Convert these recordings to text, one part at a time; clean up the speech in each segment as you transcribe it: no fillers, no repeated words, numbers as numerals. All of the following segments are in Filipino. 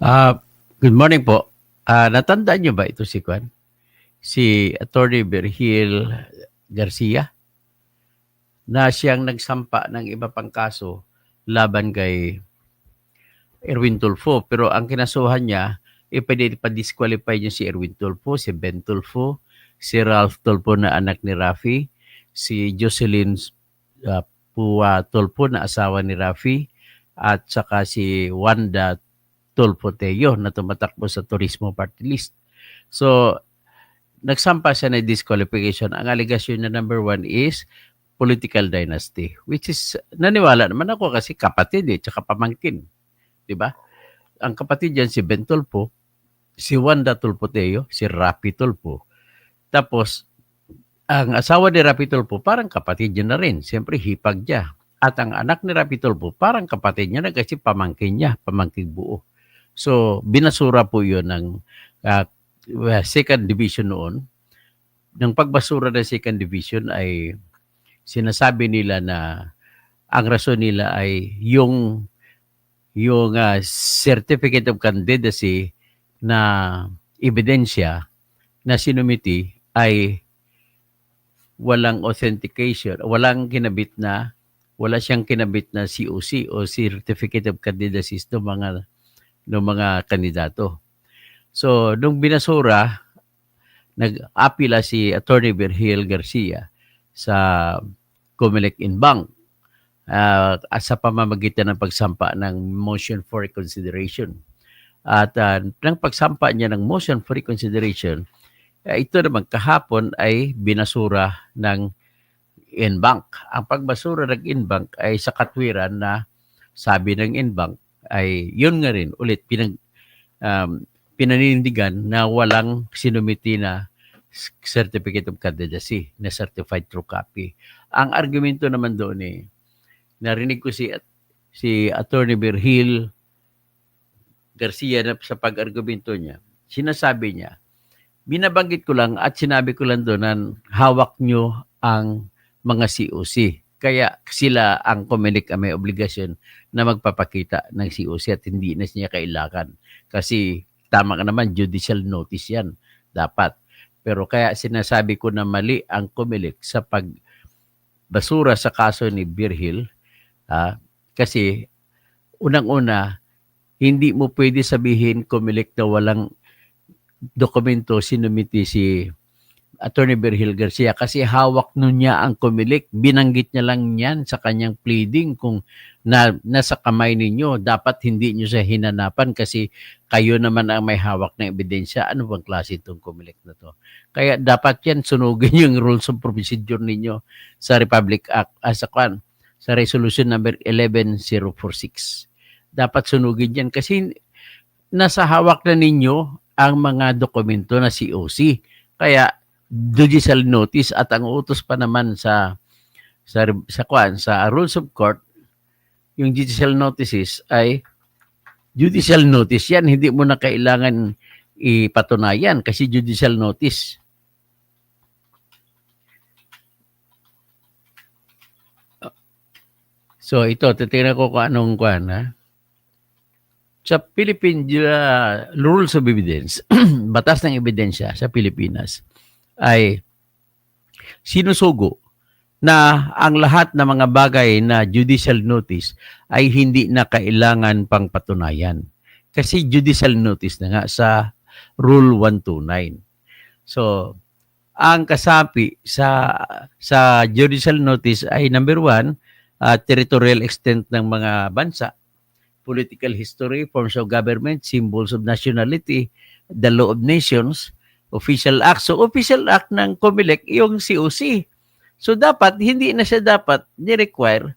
Ah, Good morning po. Natandaan niyo ba ito si Kwan? Si Attorney Virgil Garcia na siyang nagsampa ng iba pang kaso laban kay Erwin Tulfo. Pero ang kinasuhan niya, pwede pa-disqualify niya si Erwin Tulfo, si Ben Tulfo, si Ralph Tulfo na anak ni Rafi, si Jocelyn Pua Tulfo na asawa ni Rafi, at saka si Wanda Tulfo Teo na tumatakbo sa Turismo Party List. So, nagsampa siya ng disqualification. Ang allegation na number one is political dynasty, which is, naniwala naman ako kasi kapatid tsaka pamangkin. Di ba? Ang kapatid dyan si Ben Tulfo, si Wanda Tulfo Teo, si Rapi Tulfo. Tapos, ang asawa ni Rapi Tulfo, parang kapatid niya na rin. Siyempre, hipag niya. At ang anak ni Rapi Tulfo, parang kapatid niya na kasi pamangkin niya, pamangkin buo. So, binasura po yun ng second division noon. Nang pagbasura ng second division ay sinasabi nila na ang rason nila ay yung certificate of candidacy na ebidensya na sinumiti ay walang authentication, wala siyang kinabit na COC o certificate of candidacy ng mga kandidato. So, nung binasura, nag-apila si Attorney Virgil Garcia sa Comelec Inbank sa pamamagitan ng pagsampa ng motion for reconsideration. At ng pagsampa niya ng motion for reconsideration, ito naman kahapon ay binasura ng Inbank. Ang pagbasura ng Inbank ay sa katwiran na sabi ng Inbank ay yun nga rin ulit pinanindigan na walang sinumiti na certificate of candidacy na certified true copy. Ang argumento naman doon narinig ko si Attorney Virgil Garcia na sa pag-argumento niya. Sinasabi niya, binabanggit ko lang at sinabi ko lang doon na hawak nyo ang mga COC. Kaya sila ang Comelec may obligasyon na magpapakita ng COC at hindi na niya kailangan. Kasi tama ka naman, judicial notice yan. Dapat. Pero kaya sinasabi ko na mali ang Comelec sa pagbasura sa kaso ni Virgil. Kasi unang-una, hindi mo pwede sabihin Comelec na walang dokumento sinumiti si Attorney Virgil Garcia kasi hawak nun niya ang Comelec. Binanggit niya lang yan sa kanyang pleading kung nasa kamay ninyo. Dapat hindi niyo siya hinanapan kasi kayo naman ang may hawak ng ebidensya. Ano bang klase itong Comelec na to? Kaya dapat yan sunugin yung rules of procedure ninyo sa Republic Act, sa resolution number 11046. Dapat sunugin yan kasi nasa hawak na ninyo ang mga dokumento na COC. Kaya judicial notice at ang utos pa naman sa rules of court, yung judicial notices ay judicial notice yan. Hindi mo na kailangan ipatunayan kasi judicial notice. So ito, titingnan ko kung anong sa Philippine Rules of Evidence, batas ng ebidensya sa Pilipinas, ay sinusugo na ang lahat ng mga bagay na judicial notice ay hindi na kailangan pang patunayan. Kasi judicial notice na nga sa Rule 129. So, ang kasapi sa judicial notice ay number one, territorial extent ng mga bansa, political history, forms of government, symbols of nationality, the law of nations, official act. So, official act ng Comelec, yung COC. So, hindi na siya dapat ni-require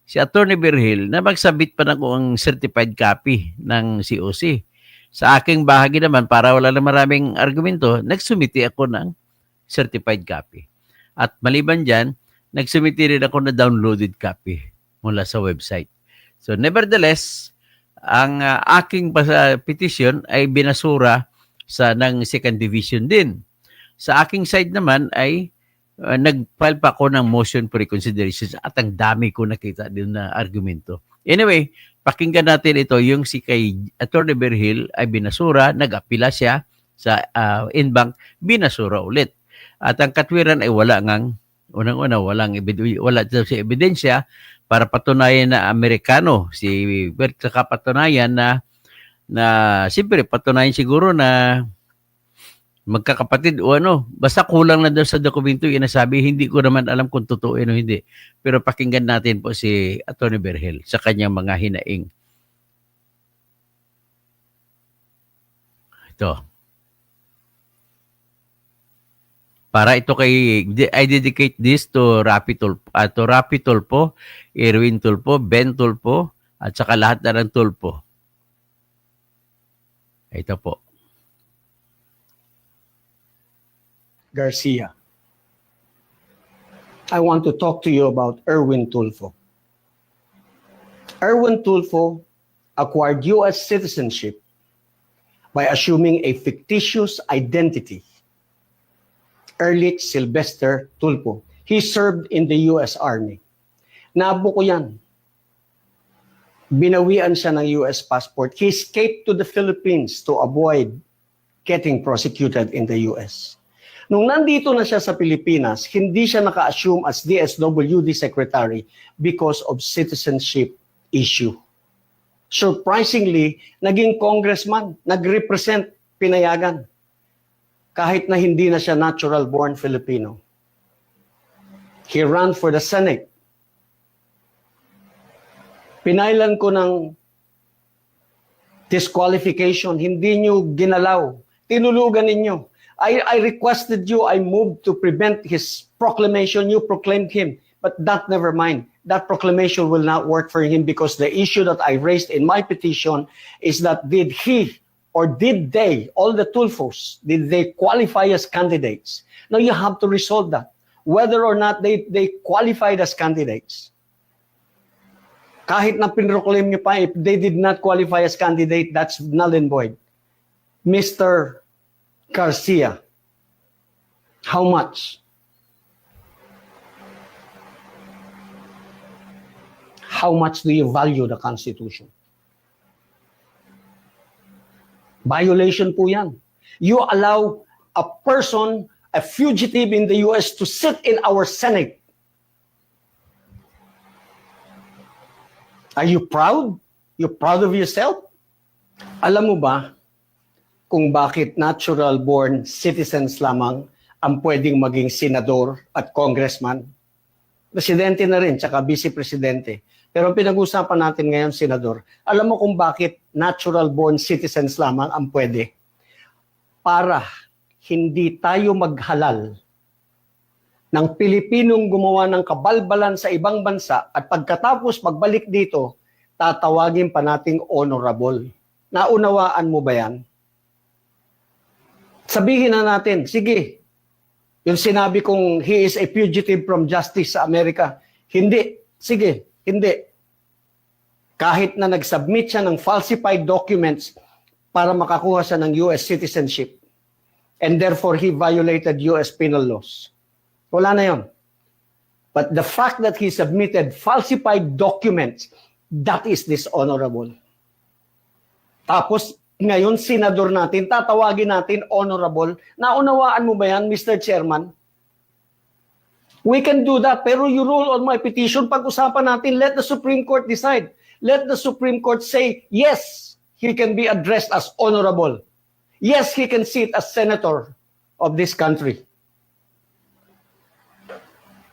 si Attorney Virgil na magsabit pa ng certified copy ng COC. Sa aking bahagi naman, para wala na maraming argumento, nagsumiti ako ng certified copy. At maliban dyan, nagsumiti rin ako na downloaded copy mula sa website. So, nevertheless, ang aking petition ay binasura ng second division din. Sa aking side naman ay nag-file pa ako ng motion for reconsideration at ang dami ko nakita din na argumento. Anyway, Pakinggan natin ito, yung si kay Attorney Berhil ay binasura, nag-apila siya sa Inbank, binasura ulit. At ang katwiran ay wala ngang, unang-una, wala daw si ebidensya para patunayan na Amerikano. Saka patunayan na siyempre patunayan siguro na magkakapatid o ano, basta kulang na daw sa dokumento yung inasabi, hindi ko naman alam kung totoo o hindi. Pero pakinggan natin po si Atty. Berhel sa kanyang mga hinaing. Ito. Para ito I dedicate this to Rapi Tulfo, Erwin Tulfo, Ben Tulfo, at saka lahat na ng Tulfo. Ito po. Garcia. I want to talk to you about Erwin Tulfo. Erwin Tulfo acquired U.S. citizenship by assuming a fictitious identity. Erlich Sylvester Tulfo. He served in the U.S. Army. Nabuko yan. Binawian siya ng U.S. passport. He escaped to the Philippines to avoid getting prosecuted in the U.S. Nung nandito na siya sa Pilipinas, hindi siya naka-assume as DSWD Secretary because of citizenship issue. Surprisingly, naging congressman, nag-represent, pinayagan. Kahit na hindi na siya natural-born Filipino. He ran for the Senate. Pinailan ko ng disqualification, hindi nyo ginalaw. Tinulugan ninyo. I requested you, I moved to prevent his proclamation, you proclaimed him. But that never mind. That proclamation will not work for him because the issue that I raised in my petition is that did he or did they, all the Tulfos, did they qualify as candidates? Now you have to resolve that. Whether or not they qualified as candidates. Kahit na pinroclaim nyo pa, if they did not qualify as candidate, that's null and void. Mr. Garcia, how much? How much do you value the Constitution? Violation po yan. You allow a person, a fugitive in the US to sit in our Senate. Are you proud? You proud of yourself? Alam mo ba kung bakit natural-born citizens lamang ang pwedeng maging senador at congressman? Presidente na rin, tsaka vice-presidente. Pero pinag-usapan natin ngayon, senador, alam mo kung bakit natural-born citizens lamang ang pwede? Para hindi tayo maghalal ng Pilipinong gumawa ng kabalbalan sa ibang bansa at pagkatapos magbalik dito, tatawagin pa nating honorable. Naunawaan mo ba yan? Sabihin na natin, sige, yung sinabi kong he is a fugitive from justice sa Amerika, hindi, sige, hindi. Kahit na nag-submit siya ng falsified documents para makakuha siya ng US citizenship and therefore he violated US penal laws. Wala na yon. But the fact that he submitted falsified documents, that is dishonorable. Tapos, ngayon, senador natin, tatawagin natin honorable. Naunawaan mo ba yan, Mr. Chairman? We can do that, pero you rule on my petition. Pag-usapan natin, let the Supreme Court decide. Let the Supreme Court say, yes, he can be addressed as honorable. Yes, he can sit as senator of this country.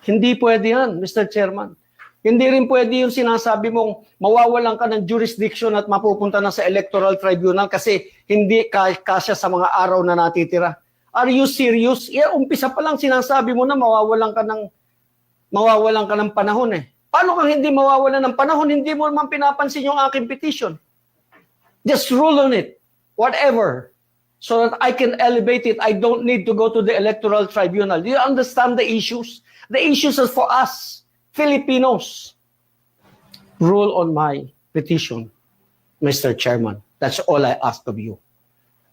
Hindi pwede yan, Mr. Chairman. Hindi rin pwede yung sinasabi mong mawawalan ka ng jurisdiction at mapupunta na sa electoral tribunal kasi hindi kasya sa mga araw na natitira. Are you serious? Umpisa pa lang sinasabi mo na mawawalan ka ng panahon eh. Paano kang hindi mawawalan ng panahon? Hindi mo naman pinapansin yung aking petition. Just rule on it. Whatever. So that I can elevate it. I don't need to go to the electoral tribunal. Do you understand the issues? The issues are for us. Filipinos, rule on my petition, Mr. Chairman. That's all I ask of you.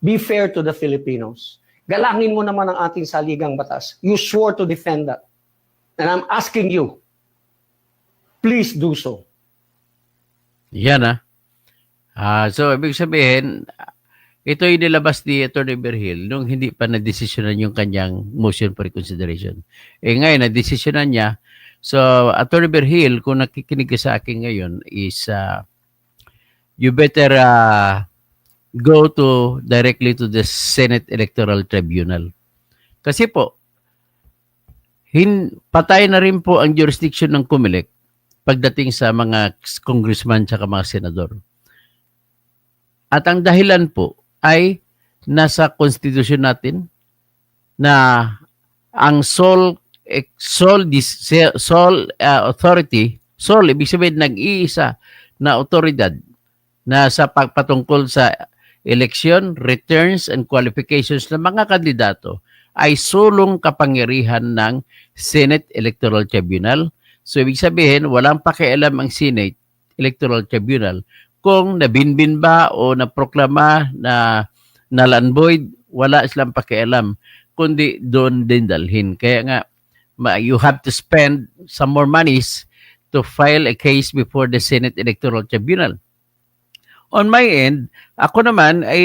Be fair to the Filipinos. Galangin mo naman ang ating saligang batas. You swore to defend that. And I'm asking you, please do so. Yan So, ibig sabihin, ito yung nilabas ni Atty. Berhil nung hindi pa na-desisyonan yung kanyang motion for reconsideration. Ngayon, na-desisyonan niya. So, Atty. Berhil, kung nakikinig ka sa akin ngayon, is you better go directly to the Senate Electoral Tribunal. Kasi po, patay na rin po ang jurisdiction ng COMELEC pagdating sa mga congressman at mga senador. At ang dahilan po ay nasa konstitusyon natin na ang sole authority, sole, ibig sabihin nag-iisa na otoridad na sa pagpatungkol sa election, returns, and qualifications ng mga kandidato ay sulong kapangyarihan ng Senate Electoral Tribunal. So, ibig sabihin, walang pakialam ang Senate Electoral Tribunal kung nabinbin ba o naproklama na null and void, wala silang pakialam, kundi doon din dalhin. Kaya nga, you have to spend some more monies to file a case before the Senate Electoral Tribunal. On my end, ako naman ay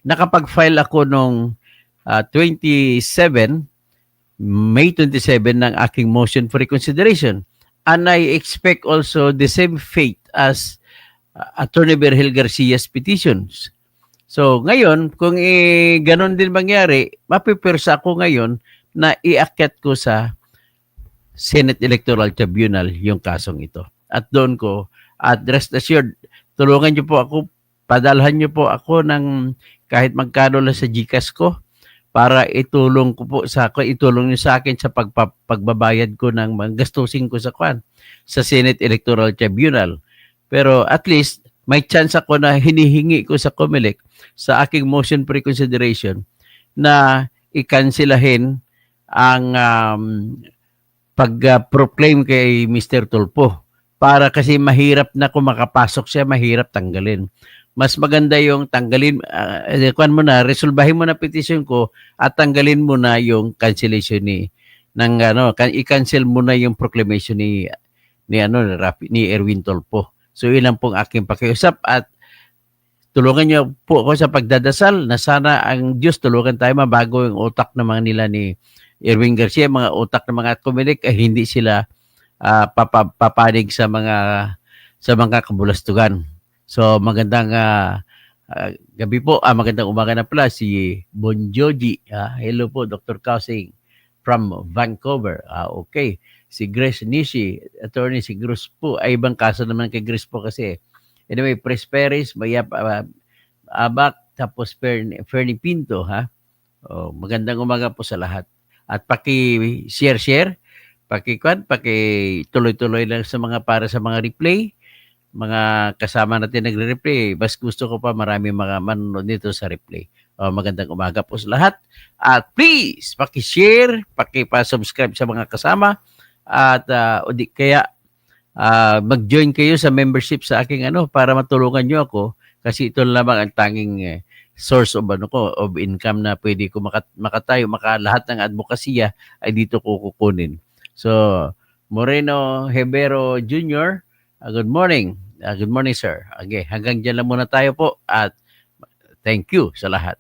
nakapag-file ako nung May 27 ng aking motion for reconsideration. And I expect also the same fate as Atty. Berhil Garcia's petitions. So ngayon, kung ganon din mangyari, mapipirsa ako ngayon na iakyat ko sa Senate Electoral Tribunal yung kasong ito. At doon ko, at rest assured, tulungan niyo po ako, padalhan niyo po ako ng kahit magkano lang sa GCash ko para itulong niyo sa akin sa pagbabayad ko ng mga gastusin ko sa Senate Electoral Tribunal. Pero at least may chance ako na hinihingi ko sa COMELEC sa aking motion for reconsideration na i-cancelahin ang pag-proclaim kay Mr. Tulfo. Para kasi mahirap na kung makapasok siya, mahirap tanggalin. Mas maganda yung tanggalin, resolbahin mo na petition ko at tanggalin mo na yung cancellation i-cancel mo na yung proclamation ni Erwin Tulfo. So, ilan pong aking pakiusap at tulungan niyo po ako sa pagdadasal na sana ang Diyos tulungan tayo mabago yung utak ng mga nila ni Erwin Garcia, mga utak ng mga COMELEC ay hindi sila papanig sa mga kabulastugan. So, magandang gabi po, magandang umaga na pala si Bonjoji. Hello po, Dr. Kausing from Vancouver. Okay. Si Grace Nishi, attorney si Grace po, ay ibang kaso naman kay Grace po kasi. Anyway, Presperis, Mayap, Abak, tapos Fernie Pinto, magandang umaga po sa lahat. At paki-share, paki-tuloy-tuloy lang para sa mga replay, mga kasama natin nagre-replay. Mas gusto ko pa marami mga manonood nito sa replay. Magandang umaga po sa lahat. At please, paki-share, paki-subscribe sa mga kasama. At mag-join kayo sa membership sa aking para matulungan nyo ako kasi ito lamang ang tanging source of income na pwede ko makatayo, lahat ng advokasya ay dito ko kukunin. So, Moreno Hebero Jr., good morning. Good morning, sir. Okay, hanggang dyan lang muna tayo po at thank you sa lahat.